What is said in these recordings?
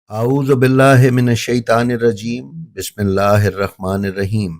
اعوذ باللہ من الشیطان الرجیم بسم اللہ الرحمن الرحیم۔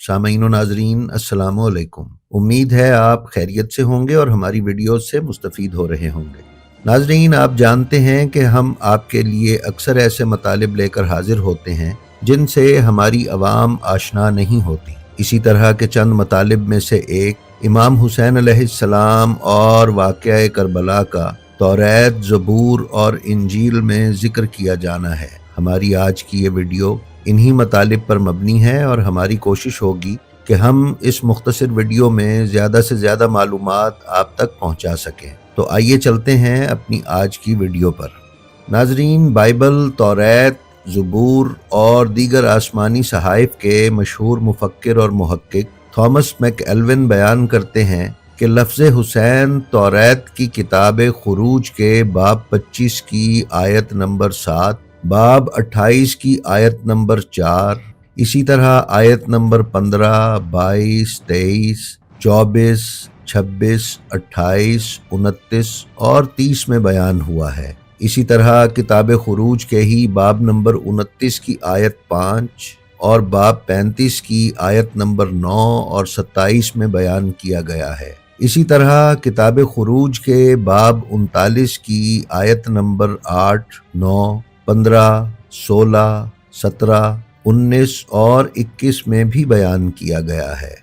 سامعین و ناظرین السلام علیکم۔ امید ہے آپ خیریت سے ہوں گے اور ہماری ویڈیوز سے مستفید ہو رہے ہوں گے۔ ناظرین، آپ جانتے ہیں کہ ہم آپ کے لیے اکثر ایسے مطالب لے کر حاضر ہوتے ہیں جن سے ہماری عوام آشنا نہیں ہوتی۔ اسی طرح کے چند مطالب میں سے ایک امام حسین علیہ السلام اور واقعہ کربلا کا توریت، زبور اور انجیل میں ذکر کیا جانا ہے۔ ہماری آج کی یہ ویڈیو انہی مطالب پر مبنی ہے اور ہماری کوشش ہوگی کہ ہم اس مختصر ویڈیو میں زیادہ سے زیادہ معلومات آپ تک پہنچا سکیں۔ تو آئیے چلتے ہیں اپنی آج کی ویڈیو پر۔ ناظرین، بائبل، توریت، زبور اور دیگر آسمانی صحائف کے مشہور مفکر اور محقق تھامس میک ایلوین بیان کرتے ہیں کہ لفظ حسین توریت کی کتاب خروج کے باب 25 کی آیت نمبر 7، باب 28 کی آیت نمبر 4، اسی طرح آیت نمبر 15، 22، 23، 24، 26، 28، 29 اور 30 میں بیان ہوا ہے۔ اسی طرح کتاب خروج کے ہی باب نمبر 29 کی آیت 5 اور باب 35 کی آیت نمبر 9 اور 27 میں بیان کیا گیا ہے۔ اسی طرح کتاب خروج کے باب 39 کی آیت نمبر 8، 9، 15، 16، 17، 19 اور 21 میں بھی بیان کیا گیا ہے۔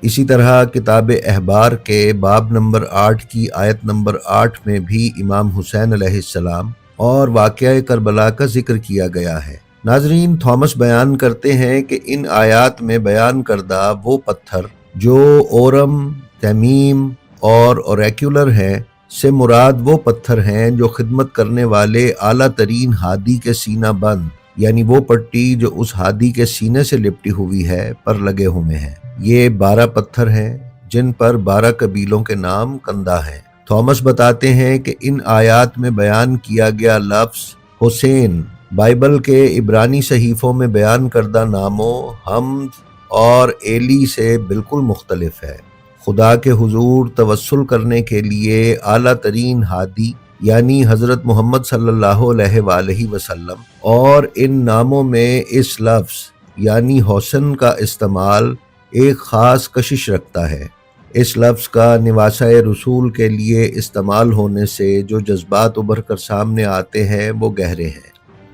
اسی طرح کتاب احبار کے باب نمبر 8 کی آیت نمبر 8 میں بھی امام حسین علیہ السلام اور واقعہ کربلا کا ذکر کیا گیا ہے۔ ناظرین، تھامس بیان کرتے ہیں کہ ان آیات میں بیان کردہ وہ پتھر جو اورم، تمیم اور اوریکولر ہیں سے مراد وہ پتھر ہیں جو خدمت کرنے والے اعلیٰ ترین ہادی کے سینہ بند، یعنی وہ پٹی جو اس ہادی کے سینے سے لپٹی ہوئی ہے، پر لگے ہوئے ہیں۔ یہ 12 پتھر ہیں جن پر 12 قبیلوں کے نام کندہ ہیں۔ تھامس بتاتے ہیں کہ ان آیات میں بیان کیا گیا لفظ حسین بائبل کے عبرانی صحیفوں میں بیان کردہ ناموں حمد اور ایلی سے بالکل مختلف ہے۔ خدا کے حضور توسل کرنے کے لیے اعلیٰ ترین ہادی یعنی حضرت محمد صلی اللہ علیہ وآلہ وسلم، اور ان ناموں میں اس لفظ یعنی حسن کا استعمال ایک خاص کشش رکھتا ہے۔ اس لفظ کا نواسہ رسول کے لیے استعمال ہونے سے جو جذبات ابھر کر سامنے آتے ہیں وہ گہرے ہیں۔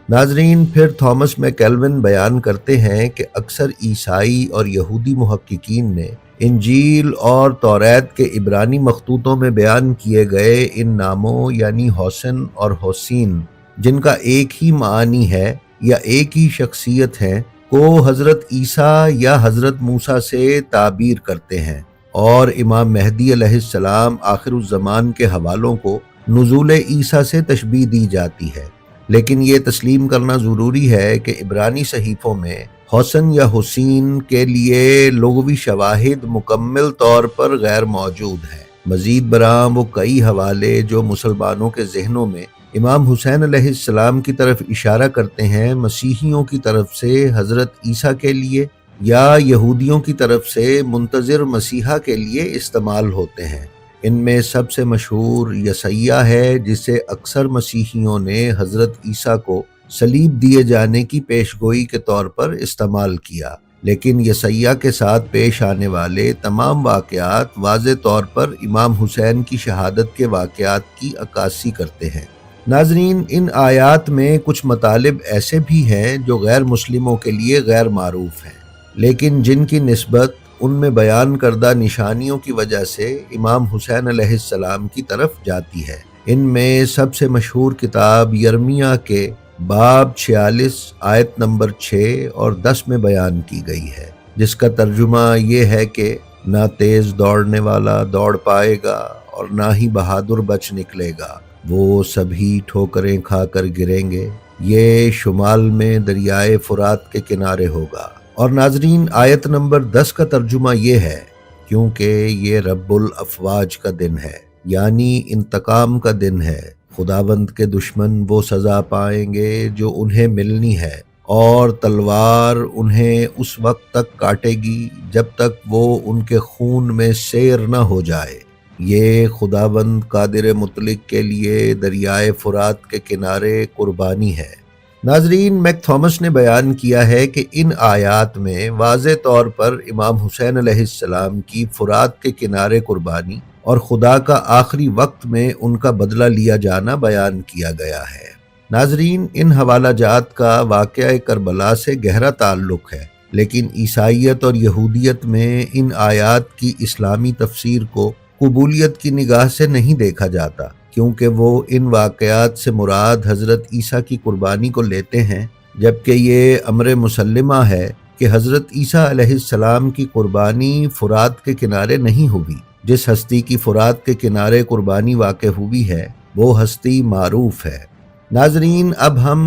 ناظرین، پھر تھامس میک ایلوین بیان کرتے ہیں کہ اکثر عیسائی اور یہودی محققین نے انجیل اور توریت کے عبرانی مخطوطوں میں بیان کیے گئے ان ناموں یعنی حسن اور حسین، جن کا ایک ہی معنی ہے یا ایک ہی شخصیت ہے، کو حضرت عیسیٰ یا حضرت موسیٰ سے تعبیر کرتے ہیں، اور امام مہدی علیہ السلام آخر الزمان کے حوالوں کو نزول عیسیٰ سے تشبیہ دی جاتی ہے۔ لیکن یہ تسلیم کرنا ضروری ہے کہ عبرانی صحیفوں میں حسن یا حسین کے لیے لغوی شواہد مکمل طور پر غیر موجود ہیں۔ مزید برآں وہ کئی حوالے جو مسلمانوں کے ذہنوں میں امام حسین علیہ السلام کی طرف اشارہ کرتے ہیں، مسیحیوں کی طرف سے حضرت عیسیٰ کے لیے یا یہودیوں کی طرف سے منتظر مسیحا کے لیے استعمال ہوتے ہیں۔ ان میں سب سے مشہور یسیع ہے، جسے اکثر مسیحیوں نے حضرت عیسیٰ کو صلیب دیے جانے کی پیشگوئی کے طور پر استعمال کیا، لیکن یسیع کے ساتھ پیش آنے والے تمام واقعات واضح طور پر امام حسین کی شہادت کے واقعات کی عکاسی کرتے ہیں۔ ناظرین، ان آیات میں کچھ مطالب ایسے بھی ہیں جو غیر مسلموں کے لیے غیر معروف ہیں، لیکن جن کی نسبت ان میں بیان کردہ نشانیوں کی وجہ سے امام حسین علیہ السلام کی طرف جاتی ہے۔ ان میں سب سے مشہور کتاب یرمیہ کے باب 46 آیت نمبر 6 اور 10 میں بیان کی گئی ہے، جس کا ترجمہ یہ ہے کہ نہ تیز دوڑنے والا دوڑ پائے گا اور نہ ہی بہادر بچ نکلے گا، وہ سبھی ٹھوکریں کھا کر گریں گے، یہ شمال میں دریائے فرات کے کنارے ہوگا۔ اور ناظرین، آیت نمبر 10 کا ترجمہ یہ ہے، کیونکہ یہ رب الافواج کا دن ہے، یعنی انتقام کا دن ہے۔ خداوند کے دشمن وہ سزا پائیں گے جو انہیں ملنی ہے، اور تلوار انہیں اس وقت تک کاٹے گی جب تک وہ ان کے خون میں سیر نہ ہو جائے۔ یہ خداوند قادر مطلق کے لیے دریائے فرات کے کنارے قربانی ہے۔ ناظرین، میک تھامس نے بیان کیا ہے کہ ان آیات میں واضح طور پر امام حسین علیہ السلام کی فرات کے کنارے قربانی اور خدا کا آخری وقت میں ان کا بدلہ لیا جانا بیان کیا گیا ہے۔ ناظرین، ان حوالہ جات کا واقعہ کربلا سے گہرا تعلق ہے، لیکن عیسائیت اور یہودیت میں ان آیات کی اسلامی تفسیر کو قبولیت کی نگاہ سے نہیں دیکھا جاتا، کیونکہ وہ ان واقعات سے مراد حضرت عیسیٰ کی قربانی کو لیتے ہیں، جبکہ یہ امر مسلمہ ہے کہ حضرت عیسیٰ علیہ السلام کی قربانی فرات کے کنارے نہیں ہوئی۔ جس ہستی کی فرات کے کنارے قربانی واقع ہوئی ہے وہ ہستی معروف ہے۔ ناظرین، اب ہم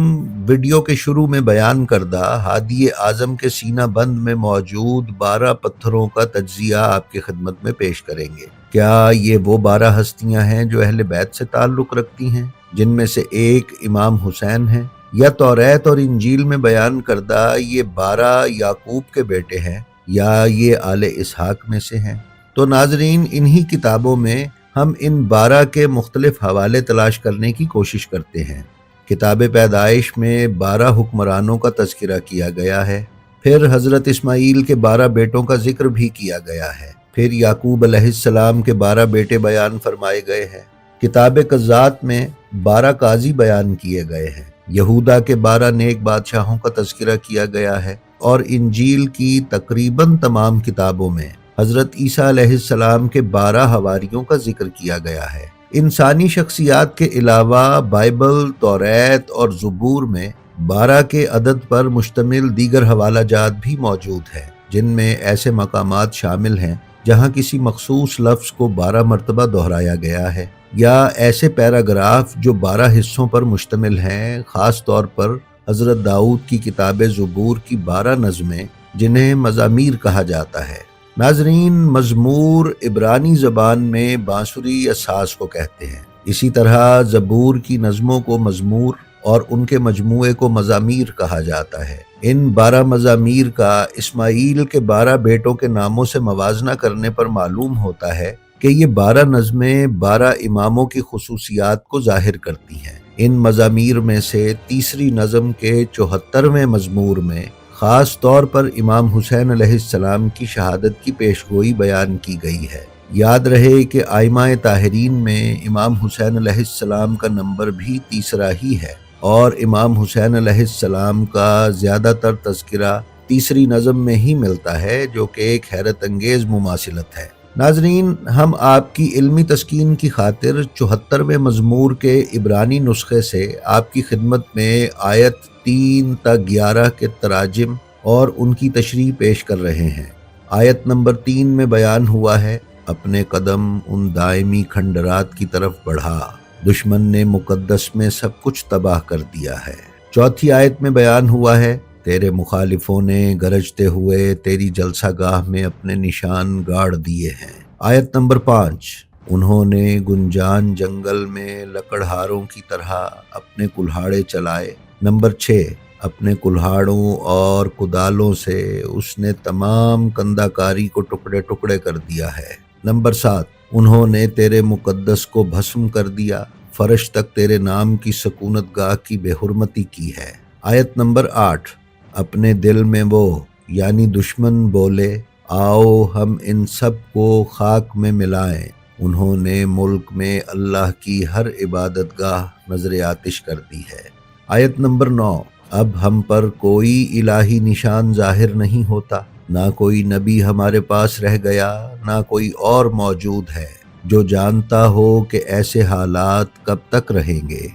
ویڈیو کے شروع میں بیان کردہ ہادی اعظم کے سینہ بند میں موجود 12 پتھروں کا تجزیہ آپ کی خدمت میں پیش کریں گے۔ کیا یہ وہ 12 ہستیاں ہیں جو اہل بیت سے تعلق رکھتی ہیں، جن میں سے ایک امام حسین ہیں، یا توریت اور انجیل میں بیان کردہ یہ 12 یعقوب کے بیٹے ہیں، یا یہ آل اسحاق میں سے ہیں؟ تو ناظرین، انہی کتابوں میں ہم ان 12 کے مختلف حوالے تلاش کرنے کی کوشش کرتے ہیں۔ کتاب پیدائش میں 12 حکمرانوں کا تذکرہ کیا گیا ہے، پھر حضرت اسماعیل کے 12 بیٹوں کا ذکر بھی کیا گیا ہے، پھر یعقوب علیہ السلام کے 12 بیٹے بیان فرمائے گئے ہیں۔ کتاب قضات میں 12 قاضی بیان کیے گئے ہیں، یہودا کے 12 نیک بادشاہوں کا تذکرہ کیا گیا ہے، اور انجیل کی تقریباً تمام کتابوں میں حضرت عیسیٰ علیہ السلام کے 12 حواریوں کا ذکر کیا گیا ہے۔ انسانی شخصیات کے علاوہ بائبل، توریت اور زبور میں 12 کے عدد پر مشتمل دیگر حوالہ جات بھی موجود ہیں، جن میں ایسے مقامات شامل ہیں جہاں کسی مخصوص لفظ کو 12 مرتبہ دہرایا گیا ہے، یا ایسے پیراگراف جو 12 حصوں پر مشتمل ہیں، خاص طور پر حضرت داؤد کی کتاب زبور کی 12 نظمیں جنہیں مزامیر کہا جاتا ہے۔ ناظرین، مزمور عبرانی زبان میں بانسری یا ساز کو کہتے ہیں، اسی طرح زبور کی نظموں کو مزمور اور ان کے مجموعے کو مزامیر کہا جاتا ہے۔ ان 12 مزامیر کا اسماعیل کے 12 بیٹوں کے ناموں سے موازنہ کرنے پر معلوم ہوتا ہے کہ یہ 12 نظمیں 12 اماموں کی خصوصیات کو ظاہر کرتی ہیں۔ ان مزامیر میں سے تیسری نظم کے 74ویں مزمور میں خاص طور پر امام حسین علیہ السلام کی شہادت کی پیشگوئی بیان کی گئی ہے۔ یاد رہے کہ ائمہ طاہرین میں امام حسین علیہ السلام کا نمبر بھی تیسرا ہی ہے، اور امام حسین علیہ السلام کا زیادہ تر تذکرہ تیسری نظم میں ہی ملتا ہے، جو کہ ایک حیرت انگیز مماثلت ہے۔ ناظرین، ہم آپ کی علمی تسکین کی خاطر 74ویں مزمور کے عبرانی نسخے سے آپ کی خدمت میں آیت 3 تا 11 کے تراجم اور ان کی تشریح پیش کر رہے ہیں۔ آیت نمبر 3 میں بیان ہوا ہے، اپنے قدم ان دائمی کھنڈرات کی طرف بڑھا، دشمن نے مقدس میں سب کچھ تباہ کر دیا ہے۔ چوتھی آیت میں بیان ہوا ہے، تیرے مخالفوں نے گرجتے ہوئے تیری جلسہ گاہ میں اپنے نشان گاڑ دیے ہیں۔ آیت نمبر 5، انہوں نے گنجان جنگل میں لکڑہاروں کی طرح اپنے کلہاڑے چلائے۔ نمبر 6، اپنے کلہاڑوں اور کدالوں سے اس نے تمام کندہ کاری کو ٹکڑے ٹکڑے کر دیا ہے۔ نمبر 7، انہوں نے تیرے مقدس کو بھسم کر دیا، فرش تک تیرے نام کی سکونت گاہ کی بے حرمتی کی ہے۔ آیت نمبر 8، اپنے دل میں وہ یعنی دشمن بولے، آؤ ہم ان سب کو خاک میں ملائیں، انہوں نے ملک میں اللہ کی ہر عبادت گاہ نظر آتش کر دی ہے۔ آیت نمبر 9، اب ہم پر کوئی الہی نشان ظاہر نہیں ہوتا، نہ کوئی نبی ہمارے پاس رہ گیا، نہ کوئی اور موجود ہے جو جانتا ہو کہ ایسے حالات کب تک رہیں گے۔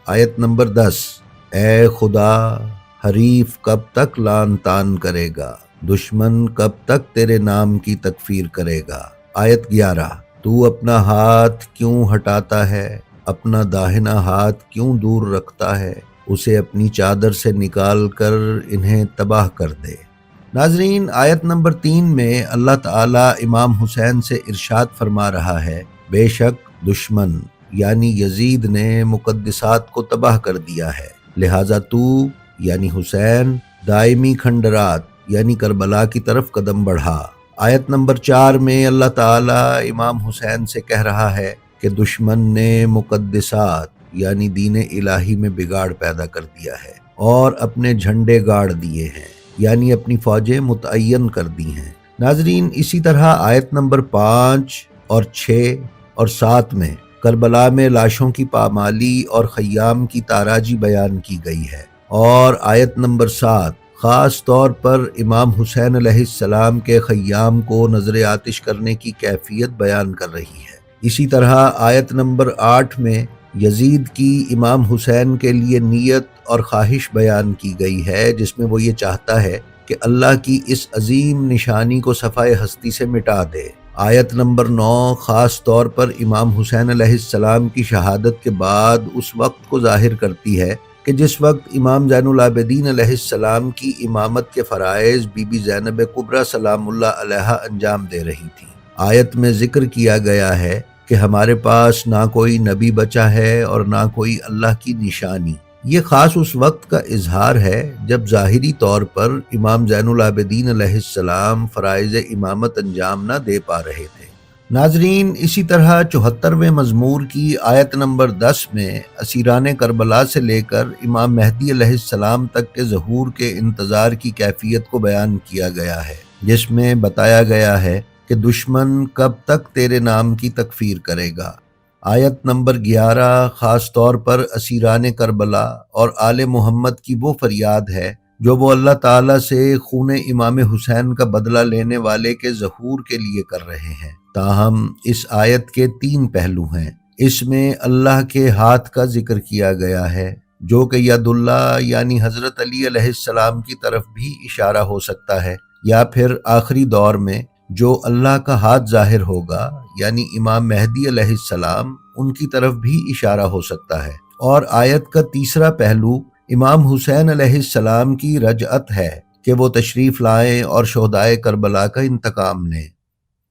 آیت نمبر 10، اے خدا، حریف کب تک لعن طعن کرے گا، دشمن کب تک تیرے نام کی تکفیر کرے گا۔ آیت 11، تو اپنا ہاتھ کیوں ہٹاتا ہے، اپنا داہنا ہاتھ کیوں دور رکھتا ہے، اسے اپنی چادر سے نکال کر انہیں تباہ کر دے۔ ناظرین، آیت نمبر 3 میں اللہ تعالیٰ امام حسین سے ارشاد فرما رہا ہے، بے شک دشمن یعنی یزید نے مقدسات کو تباہ کر دیا ہے، لہٰذا تو یعنی حسین دائمی کھنڈرات یعنی کربلا کی طرف قدم بڑھا۔ آیت نمبر 4 میں اللہ تعالیٰ امام حسین سے کہہ رہا ہے کہ دشمن نے مقدسات یعنی دین الہی میں بگاڑ پیدا کر دیا ہے، اور اپنے جھنڈے گاڑ دیے ہیں، یعنی اپنی فوجیں متعین کر دی ہیں۔ ناظرین، اسی طرح آیت نمبر 5 اور 6 اور 7 میں کربلا میں لاشوں کی پامالی اور خیام کی تاراجی بیان کی گئی ہے، اور آیت نمبر 7 خاص طور پر امام حسین علیہ السلام کے خیام کو نظر آتش کرنے کی کیفیت بیان کر رہی ہے۔ اسی طرح آیت نمبر 8 میں یزید کی امام حسین کے لیے نیت اور خواہش بیان کی گئی ہے، جس میں وہ یہ چاہتا ہے کہ اللہ کی اس عظیم نشانی کو صفحہ ہستی سے مٹا دے۔ آیت نمبر 9 خاص طور پر امام حسین علیہ السلام کی شہادت کے بعد اس وقت کو ظاہر کرتی ہے کہ جس وقت امام زین العابدین علیہ السلام کی امامت کے فرائض بی بی زینب کبریٰ سلام اللہ علیہا انجام دے رہی تھی۔ آیت میں ذکر کیا گیا ہے کہ ہمارے پاس نہ کوئی نبی بچا ہے اور نہ کوئی اللہ کی نشانی۔ یہ خاص اس وقت کا اظہار ہے جب ظاہری طور پر امام زین العابدین علیہ السلام فرائض امامت انجام نہ دے پا رہے تھے۔ ناظرین، اسی طرح 74ویں مزمور کی آیت نمبر 10 میں اسیران کربلا سے لے کر امام مہدی علیہ السلام تک کے ظہور کے انتظار کی کیفیت کو بیان کیا گیا ہے، جس میں بتایا گیا ہے کہ دشمن کب تک تیرے نام کی تکفیر کرے گا۔ آیت نمبر 11 خاص طور پر اسیران کربلا اور آل محمد کی وہ فریاد ہے جو وہ اللہ تعالیٰ سے خون امام حسین کا بدلہ لینے والے کے ظہور کے لیے کر رہے ہیں۔ تاہم اس آیت کے 3 پہلو ہیں۔ اس میں اللہ کے ہاتھ کا ذکر کیا گیا ہے، جو کہ ید اللہ یعنی حضرت علی علیہ السلام کی طرف بھی اشارہ ہو سکتا ہے، یا پھر آخری دور میں جو اللہ کا ہاتھ ظاہر ہوگا یعنی امام مہدی علیہ السلام، ان کی طرف بھی اشارہ ہو سکتا ہے۔ اور آیت کا تیسرا پہلو امام حسین علیہ السلام کی رجعت ہے کہ وہ تشریف لائیں اور شہدائے کربلا کا انتقام لیں۔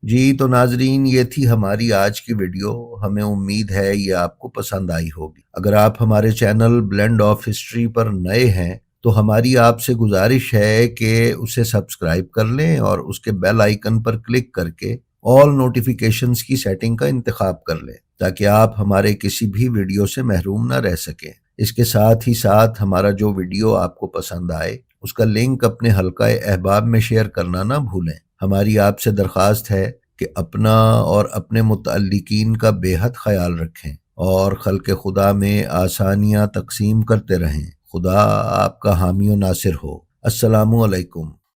جی تو ناظرین، یہ تھی ہماری آج کی ویڈیو۔ ہمیں امید ہے یہ آپ کو پسند آئی ہوگی۔ اگر آپ ہمارے چینل بلینڈ آف ہسٹری پر نئے ہیں تو ہماری آپ سے گزارش ہے کہ اسے سبسکرائب کر لیں اور اس کے بیل آئیکن پر کلک کر کے آل نوٹیفیکیشنز کی سیٹنگ کا انتخاب کر لیں، تاکہ آپ ہمارے کسی بھی ویڈیو سے محروم نہ رہ سکیں۔ اس کے ساتھ ہی ساتھ ہمارا جو ویڈیو آپ کو پسند آئے اس کا لنک اپنے حلقہ احباب میں شیئر کرنا نہ بھولیں۔ ہماری آپ سے درخواست ہے کہ اپنا اور اپنے متعلقین کا بے حد خیال رکھیں اور خلق خدا میں آسانیاں تقسیم کرتے رہیں۔ خدا آپ کا حامی و ناصر ہو۔ السلام علیکم۔